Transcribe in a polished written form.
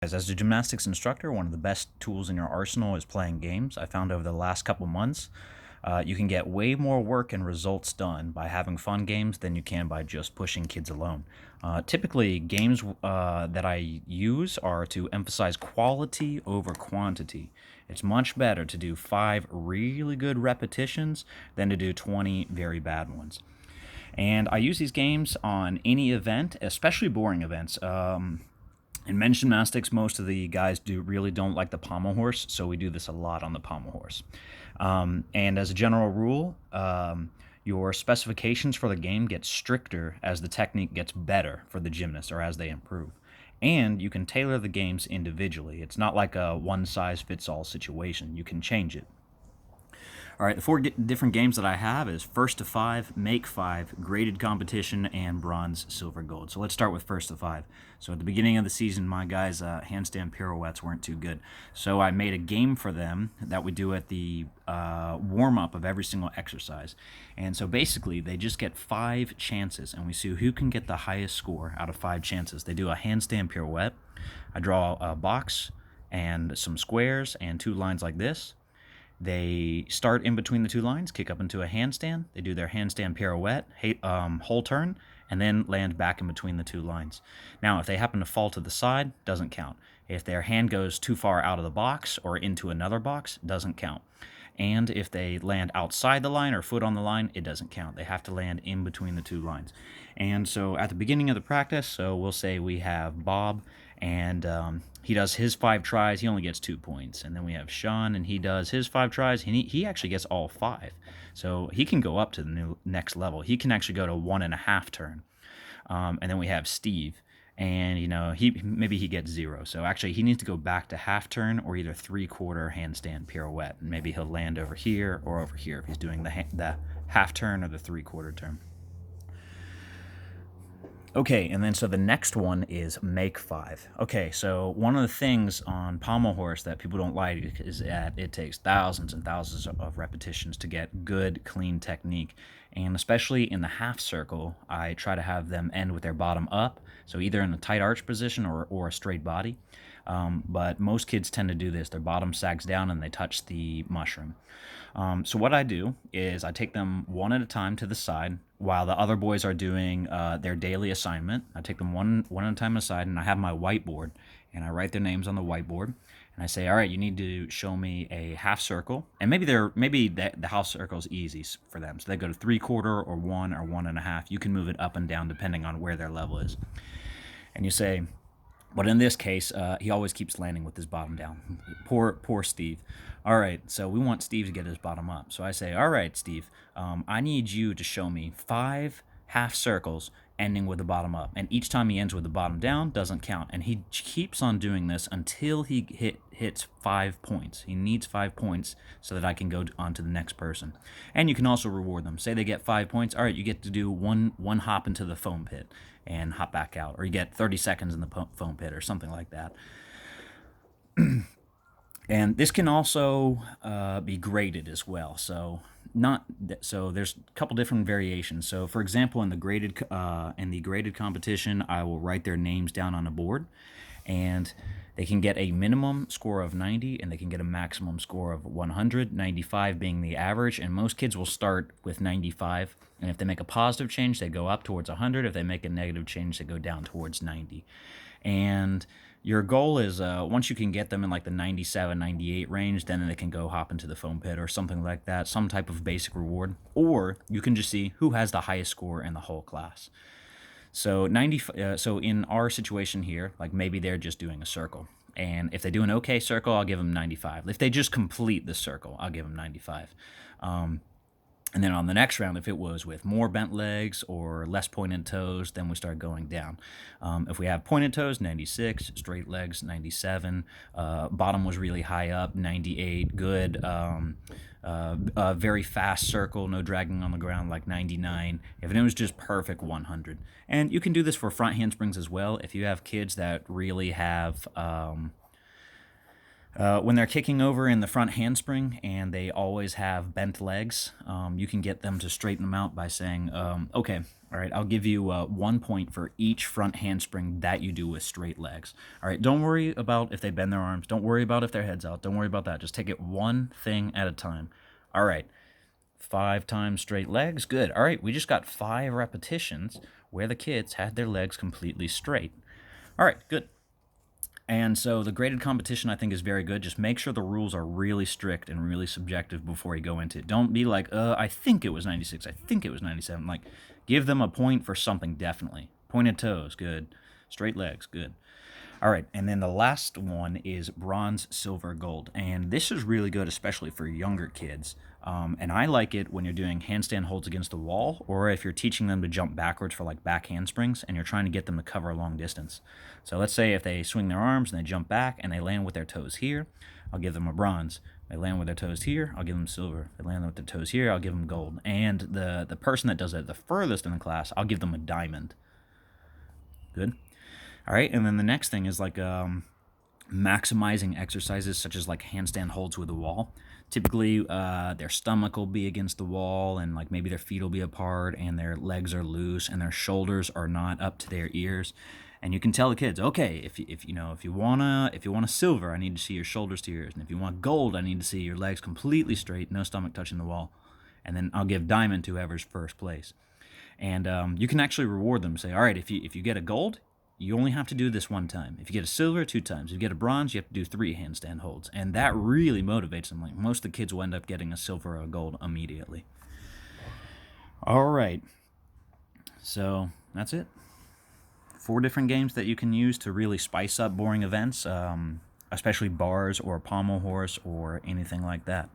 As a gymnastics instructor, one of the best tools in your arsenal is playing games. I found over the last couple months, you can get way more work and results done by having fun games than you can by just pushing kids alone. Typically, games that I use are to emphasize quality over quantity. It's much better to do 5 really good repetitions than to do 20 very bad ones. And I use these games on any event, especially boring events. In men's gymnastics, most of the guys really don't like the pommel horse, so we do this a lot on the pommel horse. And as a general rule, your specifications for the game get stricter as the technique gets better for the gymnast or as they improve. And you can tailor the games individually. It's not like a one-size-fits-all situation. You can change it. All right, the four different games that I have is first to five, make five, graded competition, and bronze, silver, gold. So let's start with first to five. So at the beginning of the season, my guys' handstand pirouettes weren't too good. So I made a game for them that we do at the warm-up of every single exercise. And so basically, they just get 5 chances, and we see who can get the highest score out of 5 chances. They do a handstand pirouette. I draw a box and some squares and 2 lines like this. They start in between the 2 lines, kick up into a handstand. They do their handstand pirouette, whole turn, and then land back in between the 2 lines. Now, if they happen to fall to the side, doesn't count. If their hand goes too far out of the box or into another box, doesn't count. And if they land outside the line or foot on the line, it doesn't count. They have to land in between the 2 lines. And so at the beginning of the practice, so we'll say we have Bob, and he does his 5 tries. He only gets 2 points. And then we have Sean, and he does his 5 tries. And he actually gets all 5. So he can go up to the next level. He can actually go to 1.5 turn. And then we have Steve, and he gets 0. So actually he needs to go back to half turn or either 3/4 handstand pirouette, and maybe he'll land over here or over here if he's doing the half turn or the 3/4 turn. Okay, and then so the next one is make 5. Okay, so one of the things on pommel horse that people don't like is that it takes thousands and thousands of repetitions to get good, clean technique. And especially in the half circle, I try to have them end with their bottom up, so either in a tight arch position or a straight body. But most kids tend to do this. Their bottom sags down and they touch the mushroom. So what I do is I take them one at a time to the side while the other boys are doing their daily assignment. I take them one at a time aside, and I have my whiteboard, and I write their names on the whiteboard. And I say, all right, you need to show me a half circle, and maybe the half circle is easy for them, so they go to 3/4 or 1 or 1.5. You can move it up and down depending on where their level is. And you say, but in this case, he always keeps landing with his bottom down. Poor Steve. All right, so we want Steve to get his bottom up. So I say, all right, Steve, I need you to show me 5 half circles ending with the bottom up. And each time he ends with the bottom down, doesn't count. And he keeps on doing this until he hits 5 points. He needs 5 points so that I can go on to the next person. And you can also reward them. Say they get 5 points. All right, you get to do one hop into the foam pit and hop back out. Or you get 30 seconds in the foam pit or something like that. And this can also be graded as well. So there's a couple different variations. So for example, in the graded competition, I will write their names down on a board, and they can get a minimum score of 90 and they can get a maximum score of 100, 95 being the average. And most kids will start with 95. And if they make a positive change, they go up towards 100. If they make a negative change, they go down towards 90. And your goal is once you can get them in like the 97, 98 range, then they can go hop into the foam pit or something like that, some type of basic reward. Or you can just see who has the highest score in the whole class. So so in our situation here, like maybe they're just doing a circle. And if they do an okay circle, I'll give them 95. If they just complete the circle, I'll give them 95. And then on the next round, if it was with more bent legs or less pointed toes, then we start going down. If we have pointed toes, 96, straight legs, 97, bottom was really high up, 98, good, very fast circle, no dragging on the ground, like 99. If it was just perfect, 100. And you can do this for front handsprings as well. If you have kids that really have When they're kicking over in the front handspring and they always have bent legs, you can get them to straighten them out by saying, okay, all right, I'll give you 1 point for each front handspring that you do with straight legs. All right, don't worry about if they bend their arms. Don't worry about if their head's out. Don't worry about that. Just take it one thing at a time. All right, 5 times straight legs. Good. All right, we just got 5 repetitions where the kids had their legs completely straight. All right, good. And so the graded competition, I think, is very good. Just make sure the rules are really strict and really subjective before you go into it. Don't be like, I think it was 96. I think it was 97. Like, give them a point for something, definitely. Pointed toes, good. Straight legs, good. All right, and then the last one is bronze, silver, gold. And this is really good, especially for younger kids. And I like it when you're doing handstand holds against the wall, or if you're teaching them to jump backwards for like back handsprings and you're trying to get them to cover a long distance. So let's say if they swing their arms and they jump back and they land with their toes here, I'll give them a bronze. They land with their toes here, I'll give them silver. They land with their toes here, I'll give them gold. And the person that does it the furthest in the class, I'll give them a diamond. Good. All right, and then the next thing is like maximizing exercises such as like handstand holds with the wall. Typically, their stomach will be against the wall, and like maybe their feet will be apart, and their legs are loose, and their shoulders are not up to their ears. And you can tell the kids, okay, if you want a silver, I need to see your shoulders to your ears, and if you want gold, I need to see your legs completely straight, no stomach touching the wall, and then I'll give diamond to whoever's first place. And you can actually reward them. Say, all right, if you get a gold, you only have to do this one time. If you get a silver, 2 times. If you get a bronze, you have to do 3 handstand holds. And that really motivates them. Like most of the kids will end up getting a silver or a gold immediately. All right. So that's it. 4 different games that you can use to really spice up boring events, especially bars or pommel horse or anything like that.